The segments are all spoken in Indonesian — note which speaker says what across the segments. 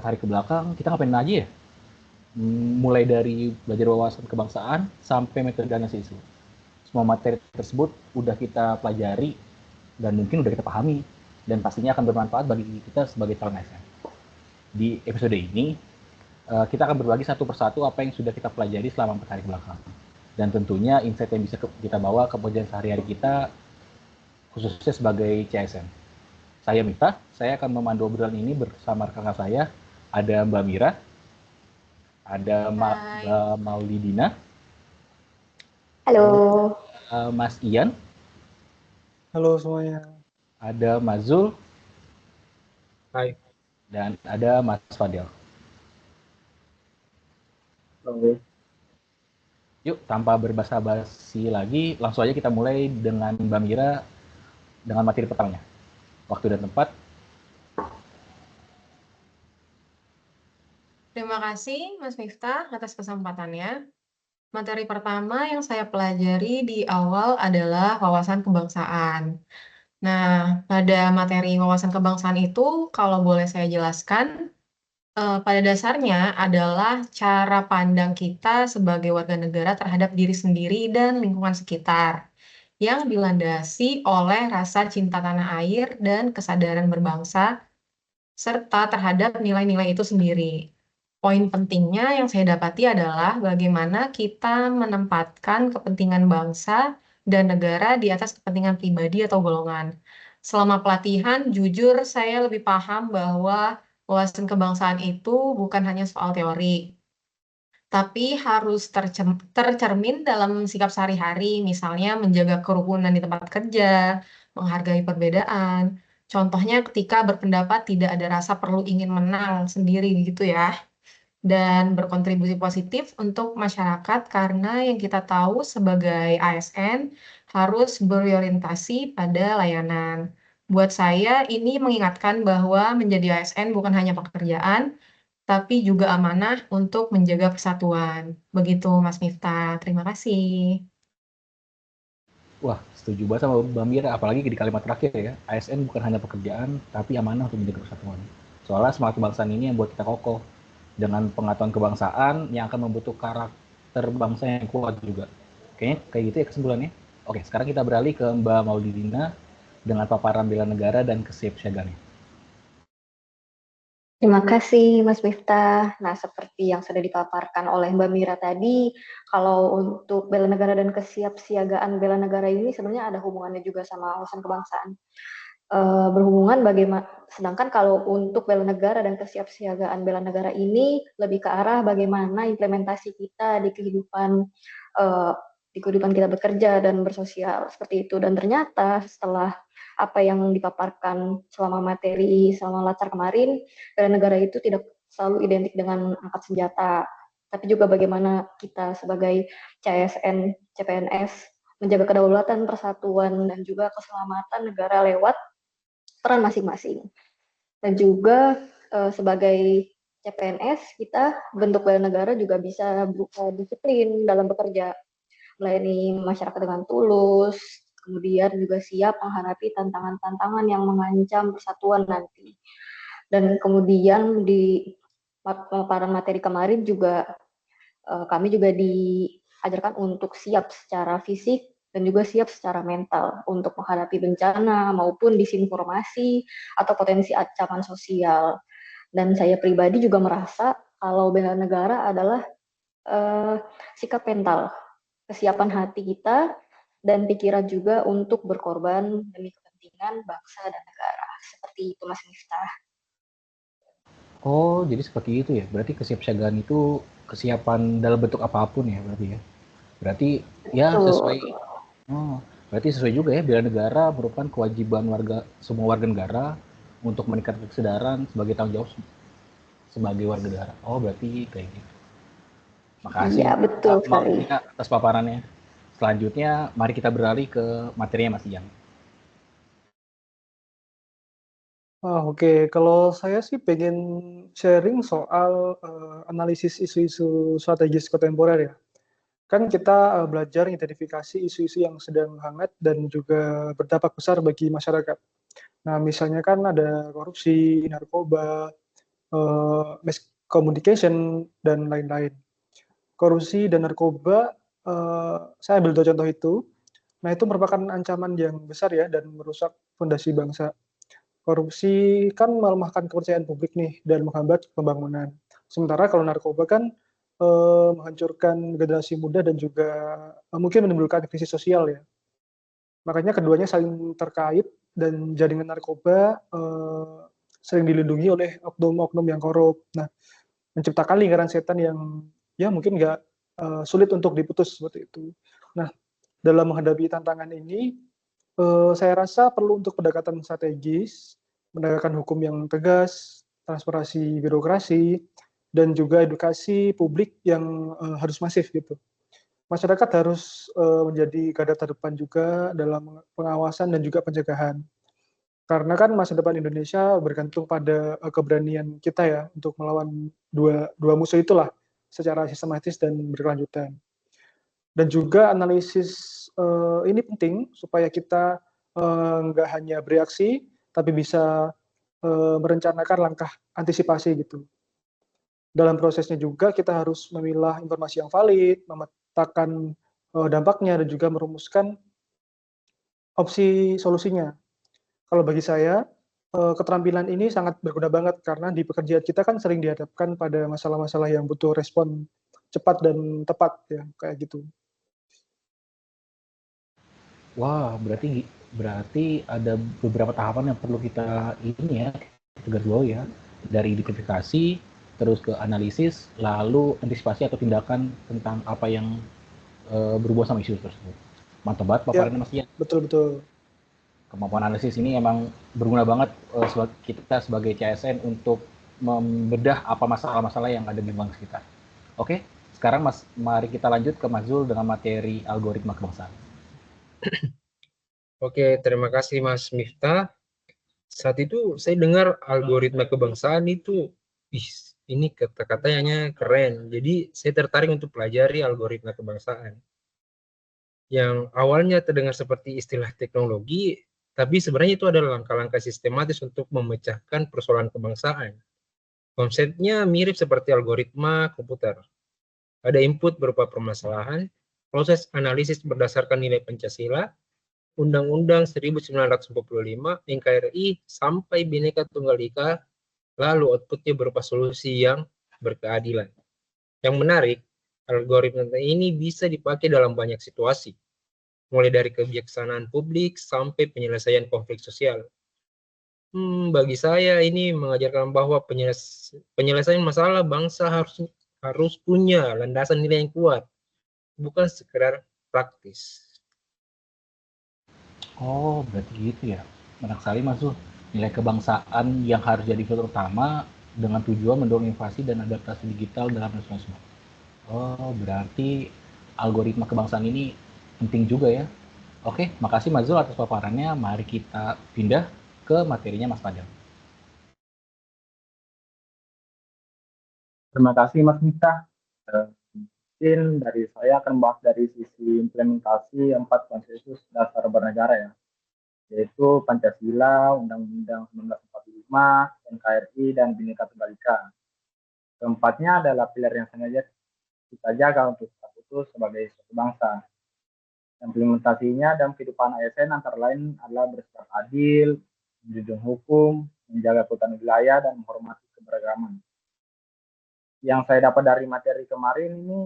Speaker 1: hari ke belakang kita ngapain aja ya? Mulai dari belajar wawasan kebangsaan sampai metode analisis isu. Semua materi tersebut udah kita pelajari dan mungkin udah kita pahami dan pastinya akan bermanfaat bagi kita sebagai calon ASN. Di episode ini kita akan berbagi satu persatu apa yang sudah kita pelajari selama 4 hari ke belakang. Dan tentunya insight yang bisa kita bawa ke pekerjaan sehari-hari kita khususnya sebagai CSN. Saya Miftah, saya akan memandu obrolan ini bersama rekan saya, ada Mbak Mira, ada Mbak Maulidina,
Speaker 2: Halo.
Speaker 1: ada Mas Ian,
Speaker 3: Halo semuanya.
Speaker 1: ada Mas Zul,
Speaker 3: Hai.
Speaker 1: dan ada Mas Fadel.
Speaker 3: Halo.
Speaker 1: Yuk, tanpa berbasa-basi lagi, langsung aja kita mulai dengan Mbak Mira dengan materi pertamanya. Waktu dan tempat.
Speaker 4: Terima kasih Mas Miftah atas kesempatannya. Materi pertama yang saya pelajari di awal adalah wawasan kebangsaan. Nah, pada materi wawasan kebangsaan itu, kalau boleh saya jelaskan, pada dasarnya adalah cara pandang kita sebagai warga negara terhadap diri sendiri dan lingkungan sekitar, yang dilandasi oleh rasa cinta tanah air dan kesadaran berbangsa, serta terhadap nilai-nilai itu sendiri. Poin pentingnya yang saya dapati adalah bagaimana kita menempatkan kepentingan bangsa dan negara di atas kepentingan pribadi atau golongan. Selama pelatihan, jujur saya lebih paham bahwa wawasan kebangsaan itu bukan hanya soal teori, tapi harus tercermin dalam sikap sehari-hari, misalnya menjaga kerukunan di tempat kerja, menghargai perbedaan. Contohnya ketika berpendapat tidak ada rasa perlu ingin menang sendiri gitu ya. Dan berkontribusi positif untuk masyarakat karena yang kita tahu sebagai ASN harus berorientasi pada layanan. Buat saya ini mengingatkan bahwa menjadi ASN bukan hanya pekerjaan, tapi juga amanah untuk menjaga persatuan. Begitu Mas Miftah, terima kasih.
Speaker 1: Wah, setuju banget sama Mbak Mira, apalagi di kalimat terakhir ya. ASN bukan hanya pekerjaan, tapi amanah untuk menjaga persatuan. Soalnya semangat kebangsaan ini yang buat kita kokoh. Dengan pengetahuan kebangsaan yang akan membentuk karakter bangsa yang kuat juga. Kayaknya kayak gitu ya kesimpulannya. Oke, sekarang kita beralih ke Mbak Maulidina dengan paparan bela negara dan kesiapsiagaannya.
Speaker 2: Terima kasih Mas Miftah. Nah, seperti yang sudah dipaparkan oleh Mbak Mira tadi, kalau untuk bela negara dan kesiapsiagaan bela negara ini sebenarnya ada hubungannya juga sama wawasan kebangsaan. Berhubungan bagaimana, sedangkan kalau untuk bela negara dan kesiapsiagaan bela negara ini lebih ke arah bagaimana implementasi kita di kehidupan kita bekerja dan bersosial seperti itu. Dan ternyata setelah apa yang dipaparkan selama latar kemarin, bela negara itu tidak selalu identik dengan angkat senjata, tapi juga bagaimana kita sebagai CSN, CPNS menjaga kedaulatan, persatuan, dan juga keselamatan negara lewat peran masing-masing. Dan juga sebagai CPNS, kita bentuk bela negara juga bisa disiplin dalam bekerja, melayani masyarakat dengan tulus, kemudian juga siap menghadapi tantangan-tantangan yang mengancam persatuan nanti. Dan kemudian di paparan materi kemarin juga kami juga diajarkan untuk siap secara fisik dan juga siap secara mental untuk menghadapi bencana maupun disinformasi atau potensi ancaman sosial. Dan saya pribadi juga merasa kalau bela negara adalah sikap mental, kesiapan hati kita, dan pikiran juga untuk berkorban demi kepentingan bangsa dan negara. Seperti itu Mas Miftah.
Speaker 1: Oh, jadi seperti itu ya. Berarti kesiapsiagaan itu kesiapan dalam bentuk apapun ya berarti ya. Berarti ya sesuai. Oh, berarti sesuai juga ya, bela negara merupakan kewajiban semua warga negara untuk meningkatkan kesadaran sebagai tanggung jawab sebagai warga negara. Oh, berarti kayak gitu. Makasih
Speaker 2: Iya, betul sekali.
Speaker 1: atas paparannya. Selanjutnya, mari kita beralih ke materinya Mas Ian.
Speaker 3: Oke. Kalau saya sih pengen sharing soal analisis isu-isu strategis kontemporer ya. Kan kita belajar identifikasi isu-isu yang sedang hangat dan juga berdampak besar bagi masyarakat. Nah, misalnya kan ada korupsi, narkoba, miscommunication, dan lain-lain. Korupsi dan narkoba, saya ambil 2 contoh itu. Nah, itu merupakan ancaman yang besar ya dan merusak fondasi bangsa. Korupsi kan melemahkan kepercayaan publik nih dan menghambat pembangunan. Sementara kalau narkoba kan menghancurkan generasi muda dan juga mungkin menimbulkan krisis sosial ya. Makanya keduanya saling terkait dan jaringan narkoba sering dilindungi oleh oknum-oknum yang korup. Nah, menciptakan lingkaran setan yang ya mungkin nggak sulit untuk diputus seperti itu. Nah, dalam menghadapi tantangan ini, saya rasa perlu untuk pendekatan strategis, menegakkan hukum yang tegas, transparansi birokrasi, dan juga edukasi publik yang harus masif gitu. Masyarakat harus menjadi garda terdepan juga dalam pengawasan dan juga pencegahan. Karena kan masa depan Indonesia bergantung pada keberanian kita ya untuk melawan dua musuh itulah secara sistematis dan berkelanjutan. Dan juga analisis ini penting supaya kita nggak hanya bereaksi, tapi bisa merencanakan langkah antisipasi gitu. Dalam prosesnya juga kita harus memilah informasi yang valid, memetakan dampaknya, dan juga merumuskan opsi solusinya. Kalau bagi saya, keterampilan ini sangat berguna banget karena di pekerjaan kita kan sering dihadapkan pada masalah-masalah yang butuh respon cepat dan tepat ya, kayak gitu.
Speaker 1: Wah, berarti ada beberapa tahapan yang perlu kita ini ya, kita garis bawahi ya. Dari identifikasi, terus ke analisis, lalu antisipasi atau tindakan tentang apa yang berhubungan sama isu tersebut. Mantap banget paparannya Mas Ian.
Speaker 3: Betul.
Speaker 1: Kemampuan analisis ini emang berguna banget kita sebagai CSN untuk membedah apa masalah-masalah yang ada di bangsa kita. Oke, sekarang mari kita lanjut ke Mas Zul dengan materi algoritma kebangsaan.
Speaker 5: Oke, terima kasih Mas Miftah. Saat itu saya dengar algoritma kebangsaan itu, ini kata-katanya keren. Jadi saya tertarik untuk pelajari algoritma kebangsaan. Yang awalnya terdengar seperti istilah teknologi, tapi sebenarnya itu adalah langkah-langkah sistematis untuk memecahkan persoalan kebangsaan. Konsepnya mirip seperti algoritma komputer. Ada input berupa permasalahan, proses analisis berdasarkan nilai Pancasila, Undang-Undang 1945, NKRI, sampai Bhinneka Tunggal Ika, lalu outputnya berupa solusi yang berkeadilan. Yang menarik, algoritma ini bisa dipakai dalam banyak situasi, mulai dari kebijaksanaan publik sampai penyelesaian konflik sosial. Bagi saya ini mengajarkan bahwa penyelesaian masalah bangsa harus punya landasan nilai yang kuat, bukan sekedar praktis.
Speaker 1: Oh, berarti gitu ya. Menarik sekali Mas Zul. Nilai kebangsaan yang harus jadi filter utama dengan tujuan mendorong inovasi dan adaptasi digital dalam nasionalisme. Oh, berarti algoritma kebangsaan ini penting juga ya. Oke, makasih Mas Zul atas paparannya. Mari kita pindah ke materinya Mas Fadel.
Speaker 6: Terima kasih Mas Miftah. Mungkin dari saya akan bahas dari sisi implementasi 4 konsensus dasar bernegara ya, yaitu Pancasila, Undang-Undang 1945, NKRI, dan Bhinneka Tunggal Ika. Keempatnya adalah pilar yang sengaja kita jaga untuk tetap utuh sebagai suatu bangsa. Implementasinya dalam kehidupan ASN antara lain adalah bersikap adil, menjunjung hukum, menjaga keutuhan wilayah, dan menghormati keberagaman. Yang saya dapat dari materi kemarin ini,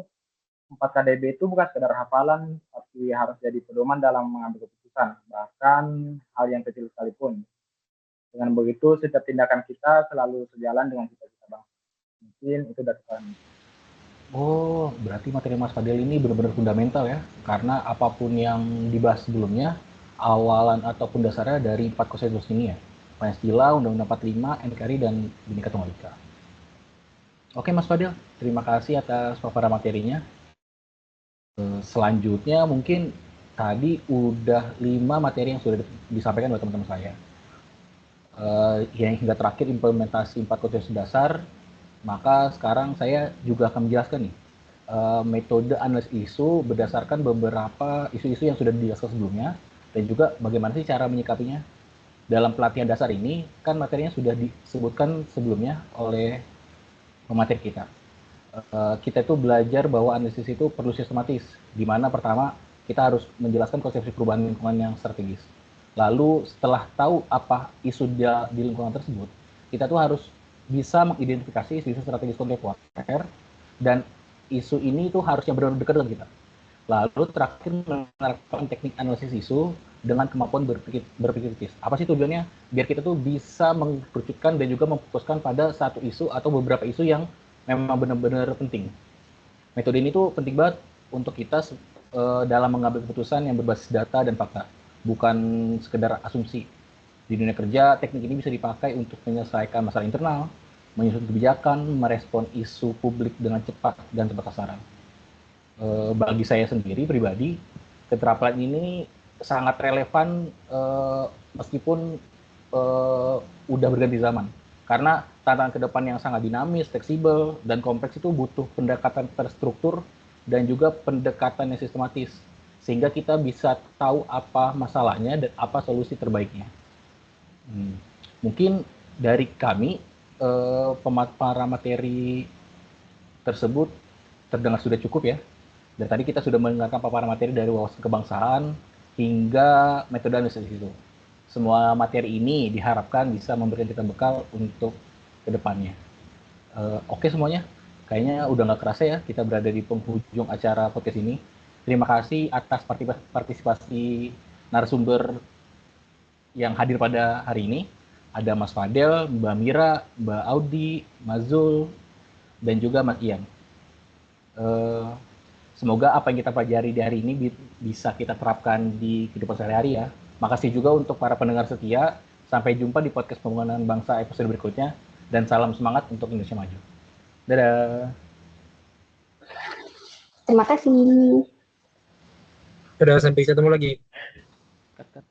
Speaker 6: 4 KDB itu bukan sekedar hafalan, tapi harus jadi pedoman dalam mengambil keputusan, bahkan hal yang kecil sekalipun. Dengan begitu, setiap tindakan kita selalu sejalan dengan cita-cita bangsa. Mungkin itu dari saya.
Speaker 1: Oh, berarti materi Mas Fadel ini benar-benar fundamental ya, karena apapun yang dibahas sebelumnya, awalan ataupun dasarnya dari 4 konsensus ini ya, Pancasila, Undang-Undang 45, NKRI, dan Bhinneka Tunggal Ika. Oke Mas Fadel, terima kasih atas paparan materinya. Selanjutnya mungkin tadi udah 5 materi yang sudah disampaikan oleh teman-teman saya. Yang hingga terakhir implementasi 4 konsensus dasar, maka sekarang saya juga akan menjelaskan nih metode analisis isu berdasarkan beberapa isu-isu yang sudah dijelaskan sebelumnya, dan juga bagaimana sih cara menyikapinya. dalam pelatihan dasar ini kan materinya sudah disebutkan sebelumnya oleh pemateri kita. Kita itu belajar bahwa analisis itu perlu sistematis, di mana pertama kita harus menjelaskan konsepsi perubahan lingkungan yang strategis. Lalu setelah tahu apa isu di lingkungan tersebut, kita tuh harus bisa mengidentifikasi isu strategis kontemporer, dan isu ini tuh harusnya benar-benar dekat dengan kita. Lalu terakhir menerapkan teknik analisis isu dengan kemampuan berpikir kritis. Apa sih tujuannya? Biar kita tuh bisa mengkerucutkan dan juga memfokuskan pada satu isu atau beberapa isu yang memang benar-benar penting. Metode ini tuh penting banget untuk kita dalam mengambil keputusan yang berbasis data dan fakta, bukan sekedar asumsi. Di dunia kerja, teknik ini bisa dipakai untuk menyelesaikan masalah internal, menyusun kebijakan, merespon isu publik dengan cepat dan tepat sasaran. Bagi saya sendiri pribadi, keterampilan ini sangat relevan meskipun udah berganti zaman. Karena tantangan ke depan yang sangat dinamis, fleksibel, dan kompleks itu butuh pendekatan terstruktur dan juga pendekatan yang sistematis. Sehingga kita bisa tahu apa masalahnya dan apa solusi terbaiknya. Mungkin dari kami, para materi tersebut terdengar sudah cukup ya. Dan tadi kita sudah mendengarkan paparan materi dari wawasan kebangsaan hingga metode analisis itu. Semua materi ini diharapkan bisa memberikan kita bekal untuk kedepannya. Oke semuanya, kayaknya udah nggak kerasa ya kita berada di penghujung acara podcast ini. Terima kasih atas partisipasi narasumber yang hadir pada hari ini. Ada Mas Fadel, Mbak Mira, Mbak Audi, Mas Zul, dan juga Mas Ian. Semoga apa yang kita pelajari di hari ini bisa kita terapkan di kehidupan sehari-hari ya. Makasih juga untuk para pendengar setia. Sampai jumpa di podcast Pembangunan Bangsa episode berikutnya. Dan salam semangat untuk Indonesia Maju. Dadah.
Speaker 2: Terima kasih.
Speaker 5: Dadah, sampai ketemu lagi.
Speaker 1: Cut.